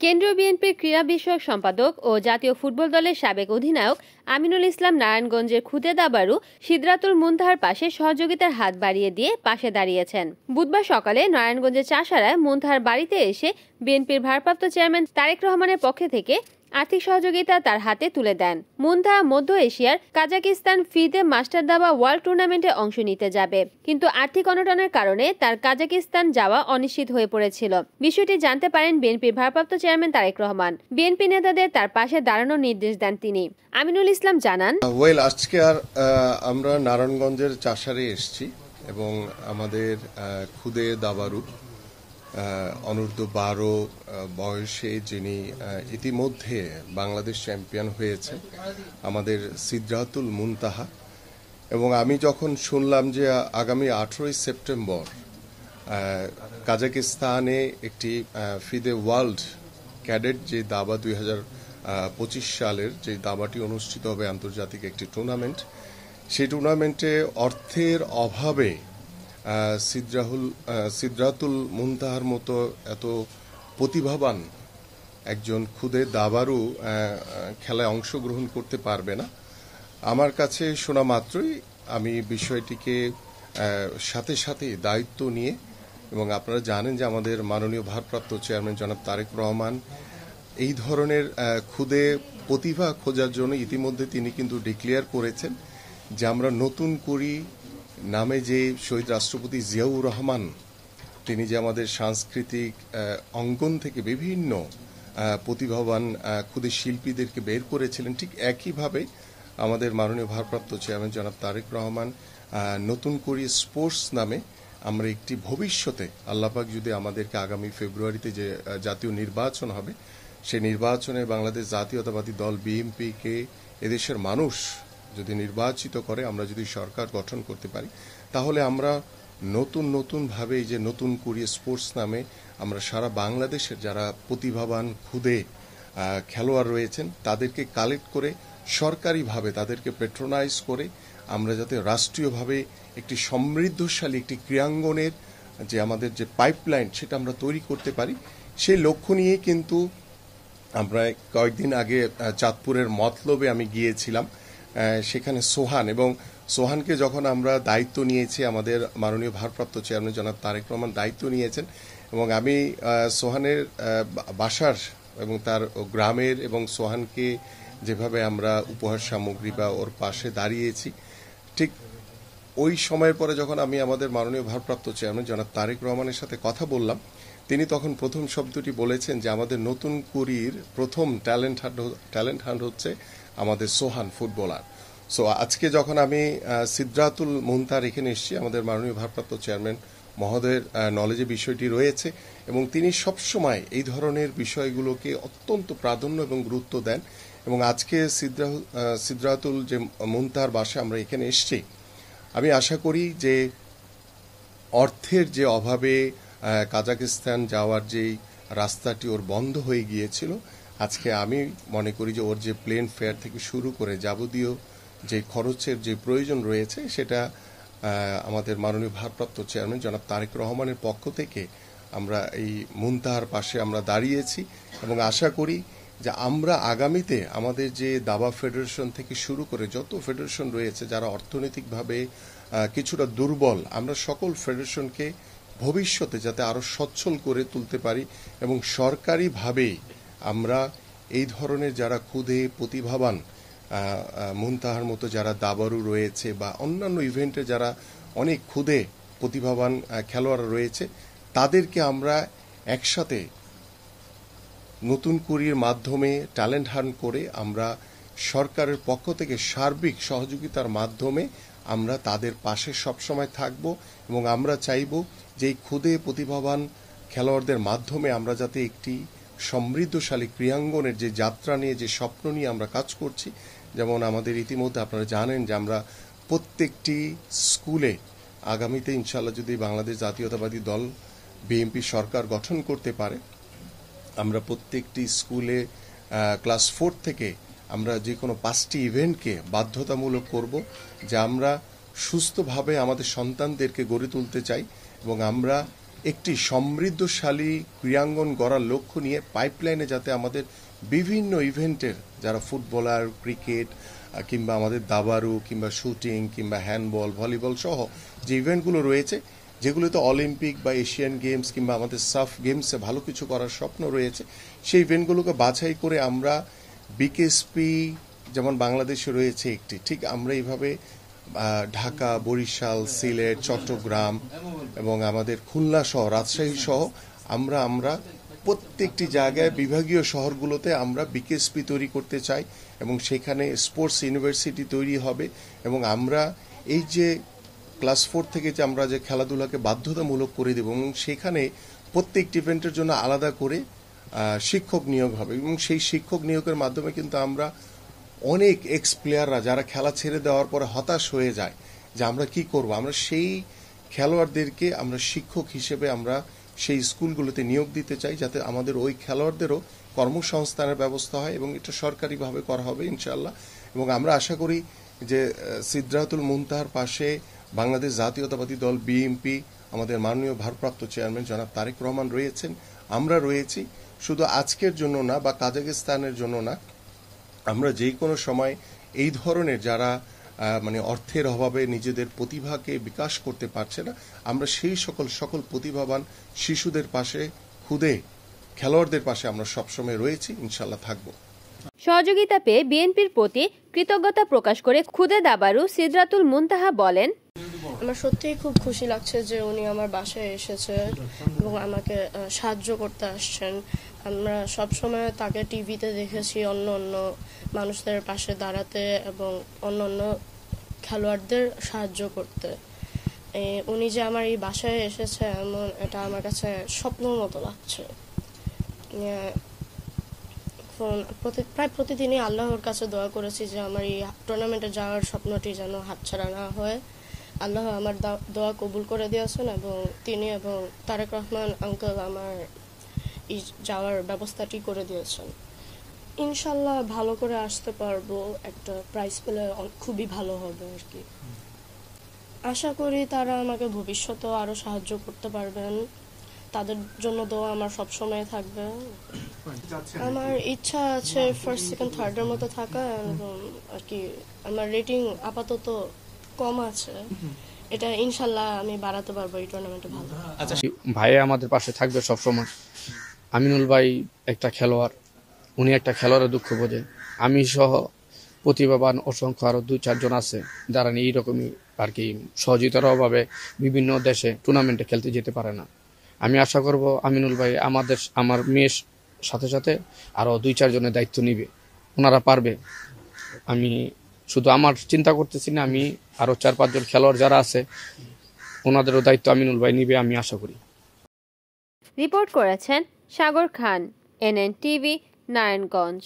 কেন্দ্রীয় বিএনপির ক্রীড়া বিষয়ক সম্পাদক ও জাতীয় ফুটবল দলের সাবেক অধিনায়ক আমিনুল ইসলাম নারায়ণগঞ্জের খুদে দাবারু সিদরাতুল মুনতাহার পাশে সহযোগিতার হাত বাড়িয়ে দিয়ে পাশে দাঁড়িয়েছেন। বুধবার সকালে নারায়ণগঞ্জের চাষারায় মুনতাহার বাড়িতে এসে বিএনপির ভারপ্রাপ্ত চেয়ারম্যান তারেক রহমানের পক্ষ থেকে আর্থিক সহযোগিতা তার হাতে তুলে দেন। মুনতাহা মধ্য এশিয়ার কাজাকিস্তান ফিদে মাস্টার দাবা ওয়ার্ল্ড টুর্নামেন্টে অংশ নিতে যাবে, কিন্তু আর্থিক অনটনের কারণে তার কাজাকিস্তান যাওয়া অনিশ্চিত হয়ে পড়েছিল। বিষয়টি জানতে পারেন বিএনপির ভারপ্রাপ্ত চেয়ারম্যান তারেক রহমান। বিএনপি নেতাদের তার পাশে দাঁড়ানোর নির্দেশ দেন তিনি। আমিনুল ইসলাম জানান, আজকে আমরা নারায়ণগঞ্জের চাষারে এসেছি এবং আমাদের খুদে দাবারু অনূর্ধ্ব 12 বয়সে যিনি ইতিমধ্যে বাংলাদেশ চ্যাম্পিয়ন হয়েছে, আমাদের সিদরাতুল মুনতাহা। এবং আমি যখন শুনলাম যে আগামী 18 সেপ্টেম্বর কাজাকিস্তানে একটি ফিদে ওয়ার্ল্ড ক্যাডেট যে দাবা 2025 সালের যে দাবাটি অনুষ্ঠিত হবে, আন্তর্জাতিক একটি টুর্নামেন্ট, সেই টুর্নামেন্টে অর্থের অভাবে সিদরাতুল মুনতাহার মতো এত প্রতিভাবান একজন খুদে দাবারু খেলায় অংশগ্রহণ করতে পারবে না। আমার কাছে শোনা মাত্রই আমি বিষয়টিকে সাথে সাথে দায়িত্ব নিয়ে, এবং আপনারা জানেন যে আমাদের মাননীয় ভারপ্রাপ্ত চেয়ারম্যান জনাব তারেক রহমান এই ধরনের খুদে প্রতিভা খোঁজার জন্য ইতিমধ্যে তিনি কিন্তু ডিক্লেয়ার করেছেন যে আমরা নতুন করি নামে যে শহীদ রাষ্ট্রপতি জিয়াউর রহমান তিনি যে আমাদের সাংস্কৃতিক অঙ্গন থেকে বিভিন্ন প্রতিভাবান খুদে শিল্পীদেরকে বের করেছিলেন, ঠিক একইভাবে আমাদের মাননীয় ভারপ্রাপ্ত চেয়ারম্যান জনাব তারেক রহমান নতুন করি স্পোর্টস নামে আমরা একটি ভবিষ্যতে আল্লাপাক যদি আমাদেরকে আগামী ফেব্রুয়ারিতে যে জাতীয় নির্বাচন হবে, সেই নির্বাচনে বাংলাদেশ জাতীয়তাবাদী দল বিএনপিকে এদেশের মানুষ যদি নির্বাচিত করে, আমরা যদি সরকার গঠন করতে পারি, তাহলে আমরা নতুনভাবে এই যে নতুন করি স্পোর্টস নামে আমরা সারা বাংলাদেশের যারা প্রতিভাবান খুদে খেলোয়াড় রয়েছেন তাদেরকে কালেক্ট করে সরকারিভাবে তাদেরকে পেট্রোনাইজ করে আমরা যাতে রাষ্ট্রীয়ভাবে একটি সমৃদ্ধশালী একটি ক্রীড়াঙ্গনের যে আমাদের যে পাইপলাইন সেটা আমরা তৈরি করতে পারি, সেই লক্ষ্য নিয়ে কিন্তু আমরা কয়েকদিন আগে চাঁদপুরের মতলবে আমি গিয়েছিলাম। সেখানে সোহানকে যখন আমরা দায়িত্ব নিয়েছি, আমাদের মাননীয় ভারপ্রাপ্ত চেয়ারম্যান জনাব তারেক রহমান দায়িত্ব নিয়েছেন, এবং আমি সোহানের বাসার এবং তার গ্রামের এবং সোহানকে যেভাবে আমরা উপহার সামগ্রী বা ওর পাশে দাঁড়িয়েছি, ঠিক ওই সময়ের পরে যখন আমি আমাদের মাননীয় ভারপ্রাপ্ত চেয়ারম্যান জনাব তারেক রহমানের সাথে কথা বললাম, তিনি তখন প্রথম শব্দটি বলেছেন যে আমাদের নতুন কুড়ির প্রথম ট্যালেন্ট হান্ট হচ্ছে আমাদের সোহান ফুটবলার। সো আজকে যখন আমি সিদরাতুল মুনতাহার এখানে এসেছি, আমাদের মাননীয় ভারপ্রাপ্ত চেয়ারম্যান মহোদয়ের নলেজে বিষয়টি রয়েছে এবং তিনি সবসময় এই ধরনের বিষয়গুলোকে অত্যন্ত প্রাধান্য এবং গুরুত্ব দেন। এবং আজকে সিদরাতুল যে মুনতাহার বাসায় আমরা এখানে এসেছি, আমি আশা করি যে অর্থের যে অভাবে কাজাকিস্তান যাওয়ার যেই রাস্তাটি ওর বন্ধ হয়ে গিয়েছিল, আজকে আমি মনে করি যে ওর যে প্লেন ফেয়ার থেকে শুরু করে যাবতীয় যে খরচের যে প্রয়োজন রয়েছে সেটা আমাদের মাননীয় ভারপ্রাপ্ত চেয়ারম্যান জনাব তারেক রহমানের পক্ষ থেকে আমরা এই মুনতাহার পাশে আমরা দাঁড়িয়েছি এবং আশা করি যে আমরা আগামীতে আমাদের যে দাবা ফেডারেশন থেকে শুরু করে যত ফেডারেশন রয়েছে যারা অর্থনৈতিকভাবে কিছুটা দুর্বল, আমরা সকল ফেডারেশনকে ভবিষ্যতে যাতে আরো সচ্ছল করে তুলতে পারি এবং সরকারিভাবেই আমরা এই ধরনের যারা খুদে প্রতিভাবান মুনতাহার মতো যারা দাবারু রয়েছে বা অন্যান্য ইভেন্টে যারা অনেক খুদে প্রতিভাবান খেলোয়াড় রয়েছে, তাদেরকে আমরা একসাথে নতুন কুড়ির মাধ্যমে ট্যালেন্ট হান্ট করে আমরা সরকারের পক্ষ থেকে সার্বিক সহযোগিতার মাধ্যমে আমরা তাদের পাশে সবসময় থাকব এবং আমরা চাইব যে এই খুদে প্রতিভাবান খেলোয়াড়দের মাধ্যমে আমরা যাতে একটি সমৃদ্ধশালী ক্রীড়াঙ্গনের যে যাত্রা নিয়ে যে স্বপ্ন নিয়ে আমরা কাজ করছি, যেমন আমাদের ইতিমধ্যে আপনারা জানেন যে আমরা প্রত্যেকটি স্কুলে আগামীতে ইনশাআল্লাহ যদি বাংলাদেশ জাতীয়তাবাদী দল বিএনপি সরকার গঠন করতে পারে, আমরা প্রত্যেকটি স্কুলে ক্লাস 4 থেকে আমরা যে কোনো 5টি ইভেন্টকে বাধ্যতামূলক করব, যে আমরা সুস্থভাবে আমাদের সন্তানদেরকে গড়ে তুলতে চাই এবং আমরা একটি সমৃদ্ধশালী ক্রীড়াঙ্গন গড়ার লক্ষ্য নিয়ে পাইপলাইনে যাতে আমাদের বিভিন্ন ইভেন্টের যারা ফুটবলার, ক্রিকেট কিংবা আমাদের দাবারু কিংবা শুটিং কিংবা হ্যান্ডবল, ভলিবল সহ যে ইভেন্টগুলো রয়েছে, যেগুলোতে অলিম্পিক বা এশিয়ান গেমস কিংবা আমাদের সাফ গেমসে ভালো কিছু করার স্বপ্ন রয়েছে, সেই ইভেন্টগুলোকে বাছাই করে আমরা বিকেএসপি যেমন বাংলাদেশে রয়েছে একটি, ঠিক আমরা এইভাবে ঢাকা, বরিশাল, সিলেট, চট্টগ্রাম এবং আমাদের খুলনা সহ রাজশাহী সহ আমরা প্রত্যেকটি জায়গায় বিভাগীয় শহরগুলোতে আমরা বিকেএসপি তৈরি করতে চাই এবং সেখানে স্পোর্টস ইউনিভার্সিটি তৈরি হবে এবং আমরা এই যে ক্লাস 4 থেকে যে আমরা যে খেলাধুলাকে বাধ্যতামূলক করে দেব এবং সেখানে প্রত্যেকটি ইভেন্টের জন্য আলাদা করে শিক্ষক নিয়োগ হবে এবং সেই শিক্ষক নিয়োগের মাধ্যমে কিন্তু আমরা অনেক এক্স প্লেয়াররা যারা খেলা ছেড়ে দেওয়ার পরে হতাশ হয়ে যায় যে আমরা কি করব, আমরা সেই খেলোয়াড়দেরকে আমরা শিক্ষক হিসেবে আমরা সেই স্কুলগুলোতে নিয়োগ দিতে চাই যাতে আমাদের ওই খেলোয়াড়দেরও কর্মসংস্থানের ব্যবস্থা হয় এবং এটা সরকারিভাবে করা হবে ইনশাআল্লাহ। এবং আমরা আশা করি যে সিদরাতুল মুনতাহার পাশে বাংলাদেশ জাতীয়তাবাদী দল বিএনপি, আমাদের মাননীয় ভারপ্রাপ্ত চেয়ারম্যান জনাব তারেক রহমান রয়েছেন, আমরা রয়েছি, শুধু আজকের জন্য না বা কাজাকিস্তানের জন্য না, আমরা যে কোনো সময় এই ধরনের যারা মানে অর্থের অভাবে নিজেদের প্রতিভাকে বিকাশ করতে পারছে না, আমরা সেই সকল প্রতিভাবান শিশুদের পাশে, খুদে খেলোয়াড়দের পাশে আমরা সবসময় রয়েছি, ইনশাল্লাহ থাকবো। সহযোগিতা পেয়ে বিএনপির প্রতি কৃতজ্ঞতা প্রকাশ করে খুদে দাবারু সিদরাতুল মুনতাহা বলেন, আমার সত্যিই খুব খুশি লাগছে যে উনি আমার বাসায় এসেছে এবং আমাকে সাহায্য করতে আসছেন। আমরা সবসময় তাকে টিভিতে দেখেছি অন্য অন্য মানুষদের পাশে দাঁড়াতে এবং অন্য অন্য খেলোয়াড়দের সাহায্য করতে। উনি যে আমার এই বাসায় এসেছে এমন, এটা আমার কাছে স্বপ্নের মতো লাগছে। প্রায় প্রতিদিনই আল্লাহর কাছে দোয়া করেছি যে আমার এই টুর্নামেন্টে যাওয়ার স্বপ্নটি যেন হাতছাড়া না হয়। আল্লাহ আমার দোয়া কবুল করে দিয়েছেন এবং তিনি এবং তারেক রহমান আঙ্কেল আমার এই যাওয়ার ব্যবস্থাটি করে দিয়েছেন। ইনশাল্লাহ ভালো করে আসতে পারবো, একটা প্রাইজ পেলে খুবই ভালো হবে আর কি। আশা করি তারা আমাকে ভবিষ্যতেও আরো সাহায্য করতে পারবেন, তাদের জন্য দোয়া আমার সবসময় থাকবে। আমার ইচ্ছা আছে ফার্স্ট, সেকেন্ড, থার্ডের মতো থাকা এবং আর কি আমার রেটিং আপাতত কম আছে, এটা ইনশাল্লাহ আমি বাড়াতে পারবো এই টুর্নামেন্টে ভালো। আচ্ছা, ভাই আমাদের পাশে থাকবে সবসময়। আমিনুল ভাই একটা খেলোয়াড়, উনি একটা খেলোয়াড়ের দুঃখ বোঝে। আমি সহ প্রতিভাবান অসংখ্য আরো 2-4 জন আছে যারা এইরকমই আর কি সহযোগিতার অভাবে বিভিন্ন দেশে টুর্নামেন্টে খেলতে যেতে পারে না। আমি আশা করব আমিনুল ভাই আমার মেয়ের সাথে সাথে আরো 2-4 জনের দায়িত্ব নিবে, ওনারা পারবে। আমি শুধু আমার চিন্তা করতেছি না, আমি আরো 4-5 জন খেলোয়াড় যারা আছে ওনাদেরও দায়িত্ব আমিনুল ভাই নিবে, আমি আশা করি। রিপোর্ট করেছেন সাগর খান, এনএন টিভি, নারায়ণগঞ্জ।